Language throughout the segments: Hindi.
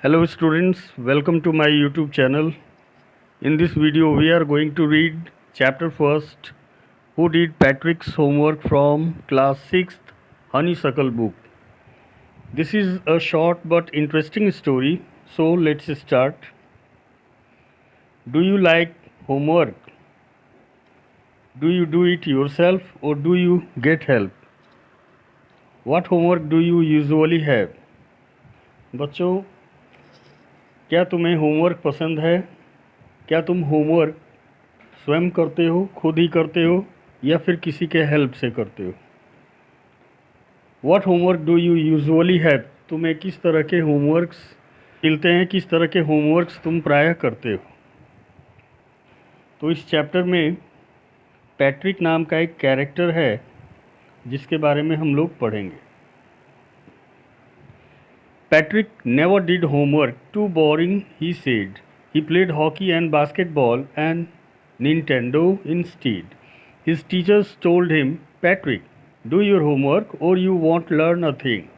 Hello students, welcome to my YouTube channel. In this video we are going to read chapter first, Who Did Patrick's Homework from class 6th Honeysuckle book. This is a short but interesting story, so let's start. Do you like homework? Do you do it yourself or do you get help? What homework do you usually have? बच्चों, क्या तुम्हें होमवर्क पसंद है? क्या तुम होमवर्क स्वयं करते हो, खुद ही करते हो या फिर किसी के हेल्प से करते हो? What homework do you usually have? तुम्हें किस तरह के होमवर्क्स मिलते हैं, किस तरह के होमवर्क्स तुम प्रायः करते हो? तो इस चैप्टर में पैट्रिक नाम का एक कैरेक्टर है जिसके बारे में हम लोग पढ़ेंगे. Patrick never did homework, too boring, he said. He played hockey and basketball and Nintendo instead. His teachers told him, Patrick, do your homework or you won't learn a thing.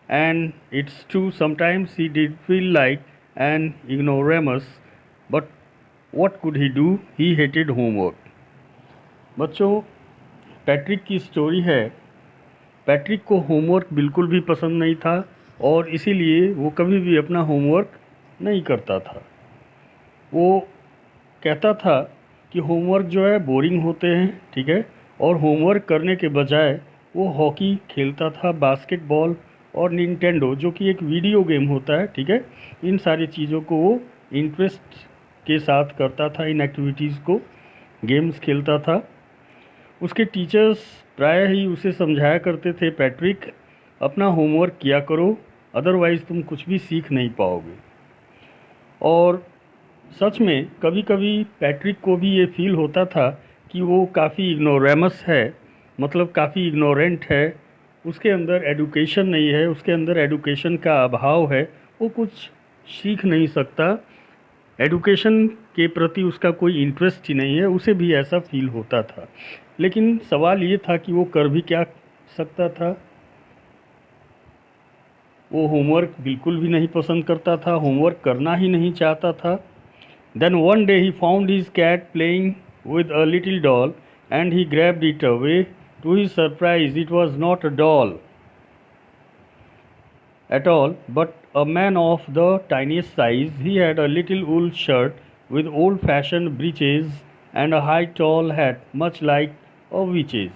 And it's true, sometimes he did feel like an ignoramus, but what could he do? He hated homework. बच्चों, पैट्रिक की स्टोरी है. पैट्रिक को होमवर्क बिल्कुल भी पसंद नहीं था और इसीलिए वो कभी भी अपना होमवर्क नहीं करता था. वो कहता था कि होमवर्क जो है बोरिंग होते हैं, ठीक है, और होमवर्क करने के बजाय वो हॉकी खेलता था, बास्केटबॉल और निंटेंडो जो कि एक वीडियो गेम होता है, ठीक है, इन सारी चीज़ों को वो इंटरेस्ट के साथ करता था. इन एक्टिविटीज़ को, गेम्स खेलता था. उसके टीचर्स प्रायः ही उसे समझाया करते थे, पैट्रिक अपना होमवर्क किया करो, अदरवाइज़ तुम कुछ भी सीख नहीं पाओगे. और सच में कभी कभी पैट्रिक को भी ये फील होता था कि वो काफ़ी इग्नोरेमस है, मतलब काफ़ी इग्नोरेंट है, उसके अंदर एडुकेशन नहीं है, उसके अंदर एडुकेशन का अभाव है, वो कुछ सीख नहीं सकता, एडुकेशन के प्रति उसका कोई इंटरेस्ट ही नहीं है. उसे भी ऐसा फील होता था. लेकिन सवाल ये था कि वो कर भी क्या सकता था. वो होमवर्क बिल्कुल भी नहीं पसंद करता था, होमवर्क करना ही नहीं चाहता था. Then one day he found his cat playing with a little doll and he grabbed it away. To his surprise it was not a doll at all, but a man of the tiniest size. He had a little wool shirt with old-fashioned breeches and a high tall hat, much like a witch's.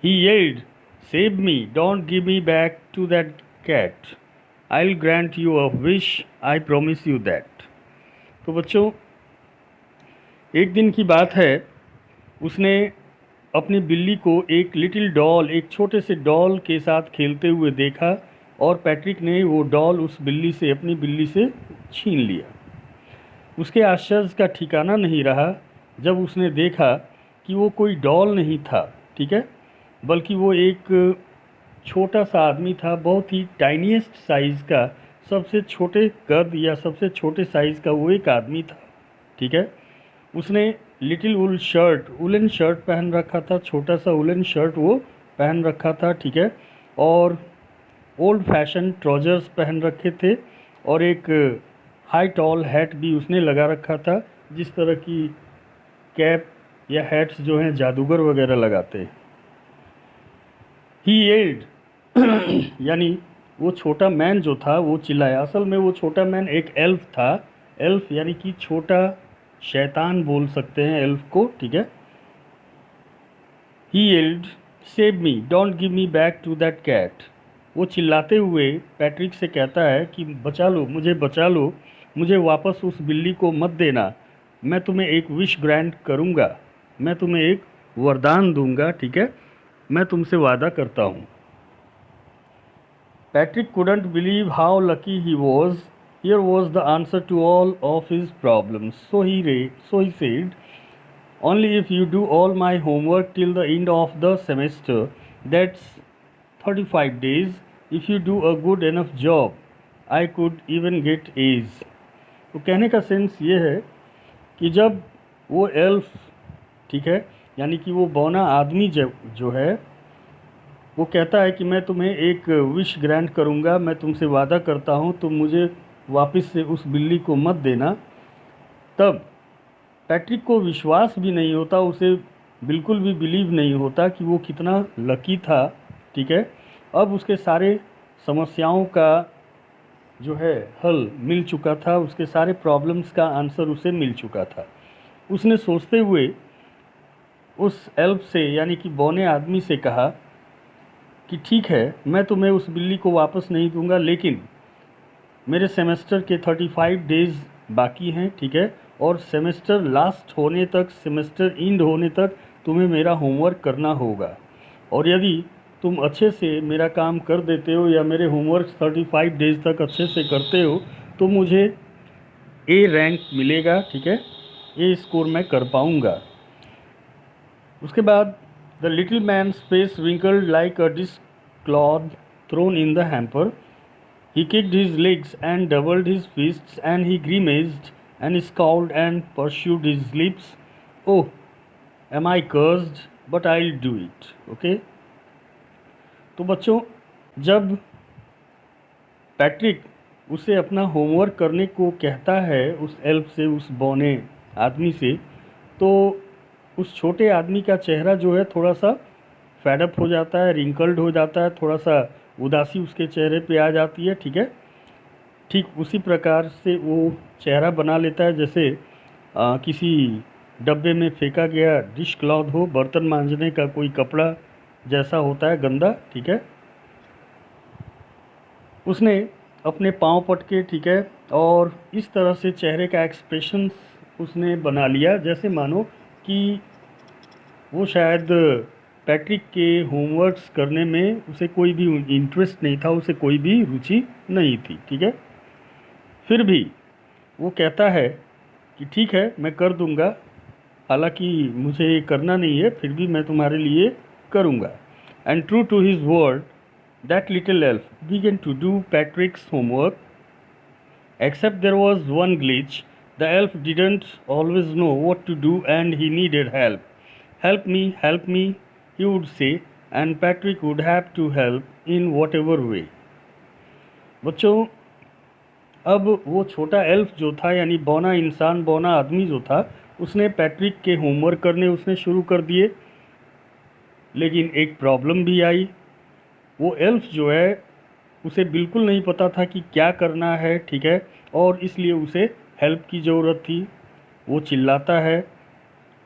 He yelled, "Save me! Don't give me back to that cat. I'll grant you a wish. I promise you that." तो बच्चों, एक दिन की बात है, उसने अपनी बिल्ली को एक लिटिल डॉल, एक छोटे से डॉल के साथ खेलते हुए देखा और पैट्रिक ने वो डॉल उस बिल्ली से, अपनी बिल्ली से छीन लिया. उसके आश्चर्य का ठिकाना नहीं रहा जब उसने देखा कि वो कोई डॉल नहीं था, ठीक है, बल्कि वो एक छोटा सा आदमी था, बहुत ही टाइनीएस्ट साइज़ का, सबसे छोटे कद या सबसे छोटे साइज़ का वो एक आदमी था, ठीक है. उसने लिटिल वुल शर्ट, वुलन शर्ट पहन रखा था, छोटा सा वुलन शर्ट वो पहन रखा था, ठीक है, और ओल्ड फैशन ट्राउजर्स पहन रखे थे और एक हाई टॉल हैट भी उसने लगा रखा था, जिस तरह की कैप या हैट्स जो हैं जादूगर वगैरह लगाते हैं. ही येल्ड यानी वो छोटा मैन जो था वो चिल्लाया. असल में वो छोटा मैन एक एल्फ था. एल्फ यानी कि छोटा शैतान बोल सकते हैं एल्फ को, ठीक है. He yelled, save me, don't give me back to that cat. वो चिल्लाते हुए पैट्रिक से कहता है कि बचा लो, मुझे बचा लो, मुझे वापस उस बिल्ली को मत देना, मैं तुम्हें एक विश ग्रांट करूँगा, मैं तुम्हें एक वरदान दूंगा, ठीक है, मैं तुमसे वादा करता हूँ. Patrick couldn't believe how lucky he was. Here was the answer to all of his problems. So he said, only if you do all my homework till the end of the semester, that's 35 days. If you do a good enough job, I could even get A's. तो कहने का सेंस ये है कि जब वो एल्फ, ठीक है, यानी कि वो बौना आदमी जो है, वो कहता है कि मैं तुम्हें एक विश ग्रांट करूँगा, मैं तुमसे वादा करता हूँ, तुम मुझे वापस से उस बिल्ली को मत देना। तब पैट्रिक को विश्वास भी नहीं होता, उसे बिल्कुल भी बिलीव नहीं होता कि वो कितना लकी था, ठीक है। अब उसके सारे समस्याओं का जो है हल मिल चुका था, उसके सारे प्रॉब्लम्स का आंसर उसे मिल चुका था। उसने सोचते हुए उस एल्फ से यानी कि बौने आदमी से कहा कि ठीक है, मैं तुम्हें उस बिल्ली को वापस नहीं दूंगा, लेकिन मेरे सेमेस्टर के 35 डेज़ बाकी हैं, ठीक है। और सेमेस्टर लास्ट होने तक, सेमेस्टर एंड होने तक तुम्हें मेरा होमवर्क करना होगा। और यदि तुम अच्छे से मेरा काम कर देते हो या मेरे होमवर्क 35 डेज़ तक अच्छे से करते हो तो मुझे ए रैंक मिलेगा, ठीक है, ए स्कोर मैं कर पाऊँगा। उसके बाद the little man's face wrinkled like a dish cloth thrown in the hamper. He kicked his legs and doubled his fists, and he grimaced and scowled and pursued his lips. Oh, am I cursed? But I'll do it. Okay? तो बच्चों, जब पैट्रिक उसे अपना होमवर्क करने को कहता है उस एल्फ से, उस बौने आदमी से, तो उस छोटे आदमी का चेहरा जो है थोड़ा सा फैडअप हो जाता है, रिंकल्ड हो जाता है, थोड़ा सा उदासी उसके चेहरे पे आ जाती है, ठीक है। ठीक उसी प्रकार से वो चेहरा बना लेता है जैसे किसी डब्बे में फेंका गया डिश क्लॉथ हो, बर्तन मांजने का कोई कपड़ा जैसा होता है गंदा, ठीक है। उसने अपने पांव पटके, ठीक है, और इस तरह से चेहरे का एक्सप्रेशन उसने बना लिया जैसे मानो कि वो शायद पैट्रिक के होमवर्क्स करने में उसे कोई भी इंटरेस्ट नहीं था, उसे कोई भी रुचि नहीं थी, ठीक है। फिर भी वो कहता है कि ठीक है, मैं कर दूंगा, हालांकि मुझे ये करना नहीं है, फिर भी मैं तुम्हारे लिए करूंगा। And true to his word that little elf began to do Patrick's homework, except there was one glitch. The elf didn't always know what to do and he needed help. Help me, he would say, and Patrick would have to help in whatever way. बच्चों, अब वो छोटा एल्फ जो था यानी बौना इंसान, बौना आदमी जो था, उसने पैट्रिक के होमवर्क करने उसने शुरू कर दिए, लेकिन एक प्रॉब्लम भी आई। वो एल्फ जो है उसे बिल्कुल नहीं पता था कि क्या करना है, ठीक है, और इसलिए उसे हेल्प की ज़रूरत थी। वो चिल्लाता है,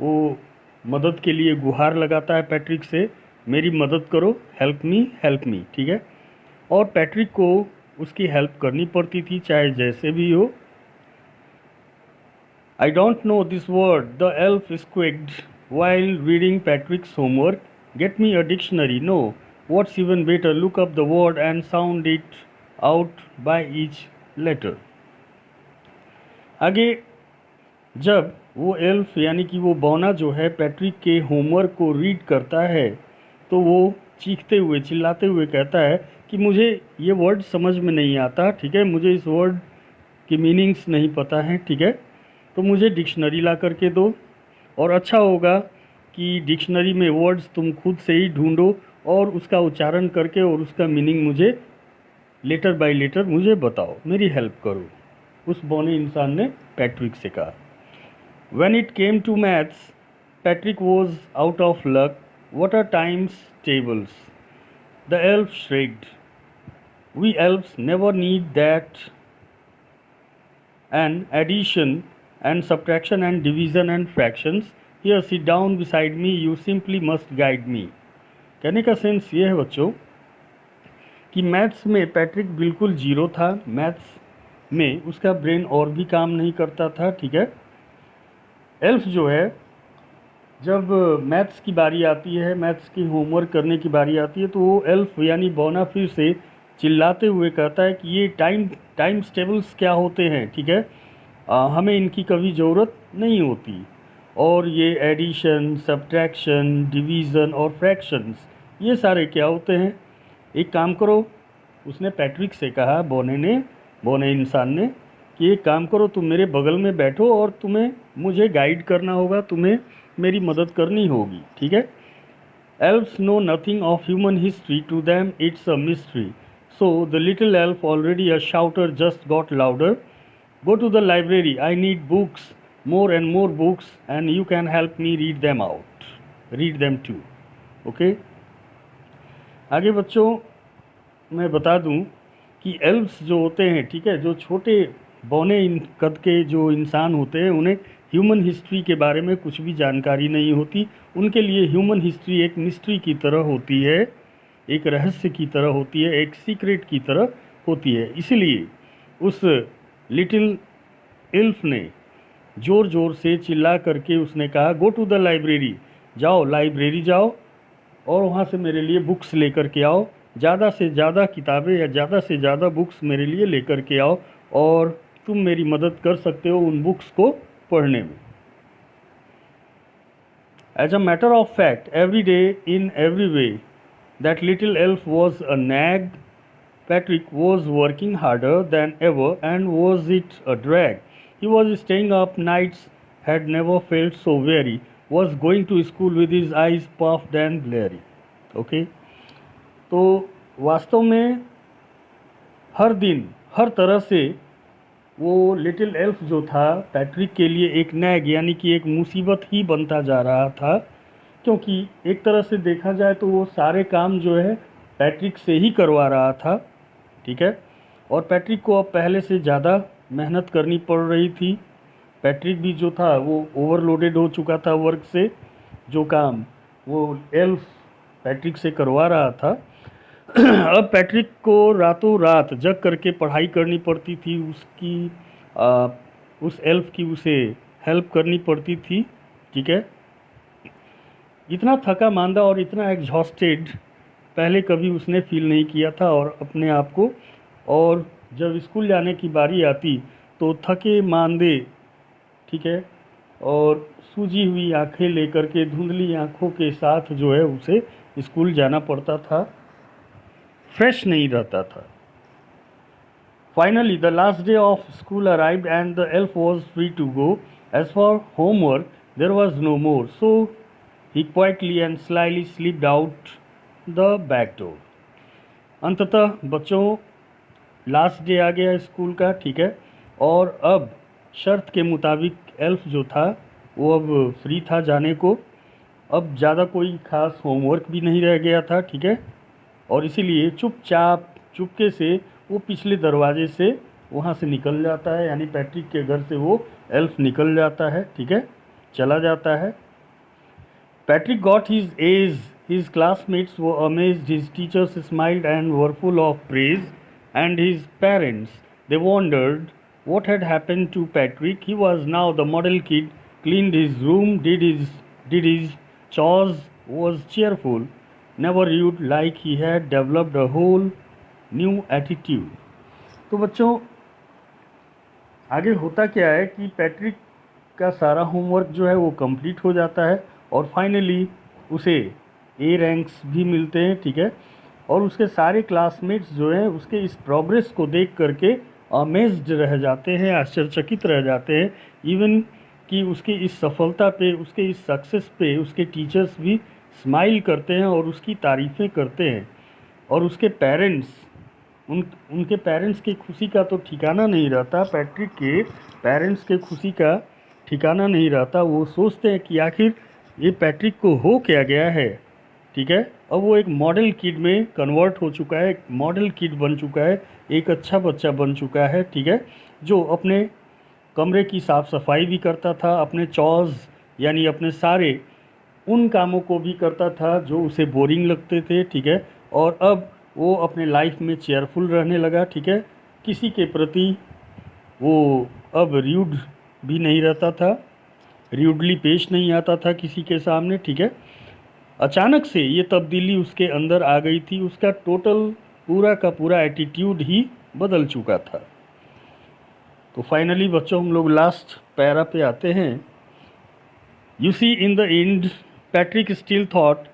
वो मदद के लिए गुहार लगाता है पैट्रिक से, मेरी मदद करो, हेल्प मी, ठीक है। और पैट्रिक को उसकी हेल्प करनी पड़ती थी, चाहे जैसे भी हो। I don't know this word, the elf squeaked while reading Patrick's homework. Get me a dictionary. No, what's even better, look up the word and sound it out by each letter. आगे जब वो एल्फ यानी कि वो बौना जो है पैट्रिक के होमवर्क को रीड करता है तो वो चीखते हुए, चिल्लाते हुए कहता है कि मुझे ये वर्ड समझ में नहीं आता, ठीक है, मुझे इस वर्ड की मीनिंग्स नहीं पता है, ठीक है, तो मुझे डिक्शनरी ला करके दो। और अच्छा होगा कि डिक्शनरी में वर्ड्स तुम खुद से ही ढूंढो और उसका उच्चारण करके और उसका मीनिंग मुझे लेटर बाय लेटर मुझे बताओ, मेरी हेल्प करो, उस बौने इंसान ने पैट्रिक से कहा। When it came to maths, Patrick was out of luck. What are times tables? The elf shrugged. We elves never need that. And addition and subtraction and division and fractions. Here, sit down beside me. You simply must guide me. कहने का सेंस ये है बच्चों कि मैथ्स में पैट्रिक बिल्कुल जीरो था, मैथ्स में उसका ब्रेन और भी काम नहीं करता था, ठीक है। एल्फ जो है, जब मैथ्स की बारी आती है, मैथ्स की होमवर्क करने की बारी आती है, तो वो एल्फ यानी बौना फिर से चिल्लाते हुए कहता है कि ये टाइम्स टेबल्स क्या होते हैं, ठीक है, हमें इनकी कभी ज़रूरत नहीं होती। और ये एडिशन, सब्ट्रैक्शन, डिवीज़न और फ्रैक्शंस, ये सारे क्या होते हैं। एक काम करो, उसने पैट्रिक से कहा, बौने इंसान ने, कि एक काम करो, तुम मेरे बगल में बैठो और तुम्हें मुझे गाइड करना होगा, तुम्हें मेरी मदद करनी होगी, ठीक है। Elves know nothing of human history, to them it's a mystery, So the little elf, already a shouter, just got louder. Go to the library. I need books, more and more books, and you can help me read them out. Read them too. Okay? आगे बच्चों मैं बता दूं कि एल्व्स जो होते हैं, ठीक है, जो छोटे बौने कद के जो इंसान होते हैं, उन्हें ह्यूमन हिस्ट्री के बारे में कुछ भी जानकारी नहीं होती। उनके लिए ह्यूमन हिस्ट्री एक मिस्ट्री की तरह होती है, एक रहस्य की तरह होती है, एक सीक्रेट की तरह होती है। इसलिए उस लिटिल एल्फ ने ज़ोर ज़ोर से चिल्ला करके उसने कहा, गो टू द लाइब्रेरी, जाओ लाइब्रेरी जाओ और वहाँ से मेरे लिए बुक्स लेकर के आओ, ज़्यादा से ज़्यादा किताबें या ज़्यादा से ज़्यादा बुक्स मेरे लिए लेकर के आओ, और तुम मेरी मदद कर सकते हो उन बुक्स को पढ़ने में। As a matter of fact, every day in every way that little elf was a nag, Patrick was working harder than ever, and was it a drag? He was staying up nights, had never felt so weary, was going to school with his eyes puffed and bleary. Okay? तो वास्तव में हर दिन हर तरह से वो लिटिल एल्फ जो था पैट्रिक के लिए एक नैग यानी कि एक मुसीबत ही बनता जा रहा था, क्योंकि एक तरह से देखा जाए तो वो सारे काम जो है पैट्रिक से ही करवा रहा था, ठीक है, और पैट्रिक को अब पहले से ज़्यादा मेहनत करनी पड़ रही थी। पैट्रिक भी जो था वो ओवरलोडेड हो चुका था वर्क से, जो काम वो एल्फ पैट्रिक से करवा रहा था। अब पैट्रिक को रातों रात जग करके पढ़ाई करनी पड़ती थी, उस एल्फ की उसे हेल्प करनी पड़ती थी, ठीक है। इतना थका मांदा और इतना एग्जॉस्टेड पहले कभी उसने फील नहीं किया था और अपने आप को, और जब स्कूल जाने की बारी आती तो थके मांदे, ठीक है, और सूजी हुई आंखें लेकर के धुंधली आंखों के साथ जो है उसे स्कूल जाना पड़ता था, फ्रेश नहीं रहता था। Finally the last day of school arrived and the elf was free to go. As for homework there was no more, so he quietly and slyly slipped out the back door. अंततः बच्चों लास्ट डे आ गया स्कूल का, ठीक है, और अब शर्त के मुताबिक एल्फ जो था वो अब फ्री था जाने को। अब ज़्यादा कोई ख़ास होमवर्क भी नहीं रह गया था, ठीक है, और इसीलिए चुपचाप चुपके से वो पिछले दरवाजे से वहाँ से निकल जाता है, यानी पैट्रिक के घर से वो एल्फ निकल जाता है, ठीक है, चला जाता है। Patrick got his age, his classmates were amazed, his teachers smiled and were full of praise, and his parents, they wondered what had happened to Patrick. He was now the model kid, cleaned his room, did his chores, was cheerful, never rude, like he had developed a whole new attitude. तो बच्चों आगे होता क्या है कि पैट्रिक का सारा होमवर्क जो है वो कंप्लीट हो जाता है और फाइनली उसे ए रैंक्स भी मिलते हैं, ठीक है, और उसके सारे क्लासमेट्स जो हैं उसके इस प्रोग्रेस को देख करके अमेज्ड रह जाते हैं, आश्चर्यचकित रह जाते हैं। इवन कि उसकी इस सफलता पे, उसके इस सक्सेस पे उसके टीचर्स भी स्माइल करते हैं और उसकी तारीफ़ें करते हैं, और उसके पेरेंट्स, उनके पेरेंट्स की खुशी का तो ठिकाना नहीं रहता, पैट्रिक के पेरेंट्स के खुशी का ठिकाना नहीं रहता। वो सोचते हैं कि आखिर ये पैट्रिक को हो क्या गया है, ठीक है, अब वो एक मॉडल किड में कन्वर्ट हो चुका है, एक मॉडल किड बन चुका है, एक अच्छा बच्चा बन चुका है, ठीक है, जो अपने कमरे की साफ़ सफाई भी करता था, अपने चॉर्स यानी अपने सारे उन कामों को भी करता था जो उसे बोरिंग लगते थे, ठीक है, और अब वो अपने लाइफ में चेयरफुल रहने लगा, ठीक है, किसी के प्रति वो अब र्यूड भी नहीं रहता था, र्यूडली पेश नहीं आता था किसी के सामने, ठीक है। अचानक से ये तब्दीली उसके अंदर आ गई थी, उसका टोटल पूरा का पूरा एटीट्यूड ही बदल चुका था। तो फाइनली बच्चों हम लोग लास्ट पैरा पे आते हैं। You see in the end Patrick still thought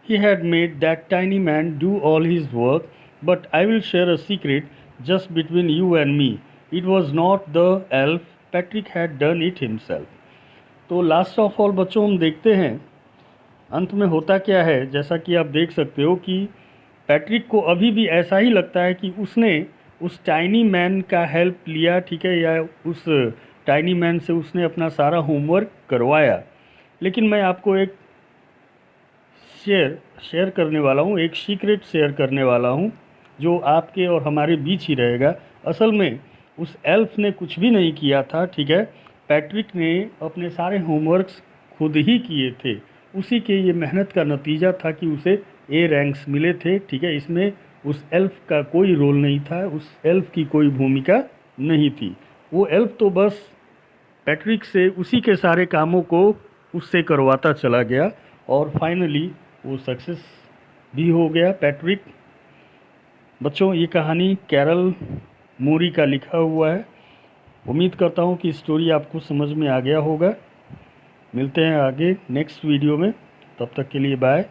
he had made that tiny man do all his work, but I will share a secret just between you and me, it was not the elf, Patrick had done it himself. तो लास्ट ऑफ ऑल बच्चों हम देखते हैं अंत में होता क्या है। जैसा कि आप देख सकते हो कि पैट्रिक को अभी भी ऐसा ही लगता है कि उसने उस टाइनी मैन का हेल्प लिया, ठीक है, या उस टाइनी मैन से उसने अपना सारा होमवर्क करवाया। लेकिन मैं आपको एक शेयर करने वाला हूँ, एक सीक्रेट शेयर करने वाला हूँ जो आपके और हमारे बीच ही रहेगा। असल में उस एल्फ ने कुछ भी नहीं किया था, ठीक है। पैट्रिक ने अपने सारे होमवर्क्स खुद ही किए थे। उसी के ये मेहनत का नतीजा था कि उसे ए रैंक्स मिले थे, ठीक है। इसमें उस एल्फ का कोई रोल नहीं था, उस एल्फ की कोई भूमिका नहीं थी। वो एल्फ तो बस पैट्रिक से उसी के सारे कामों को उससे करवाता चला गया और फाइनली वो सक्सेस भी हो गया पैट्रिक। बच्चों, ये कहानी कैरल मूरी का लिखा हुआ है। उम्मीद करता हूँ कि स्टोरी आपको समझ में आ गया होगा। मिलते हैं आगे नेक्स्ट वीडियो में, तब तक के लिए बाय।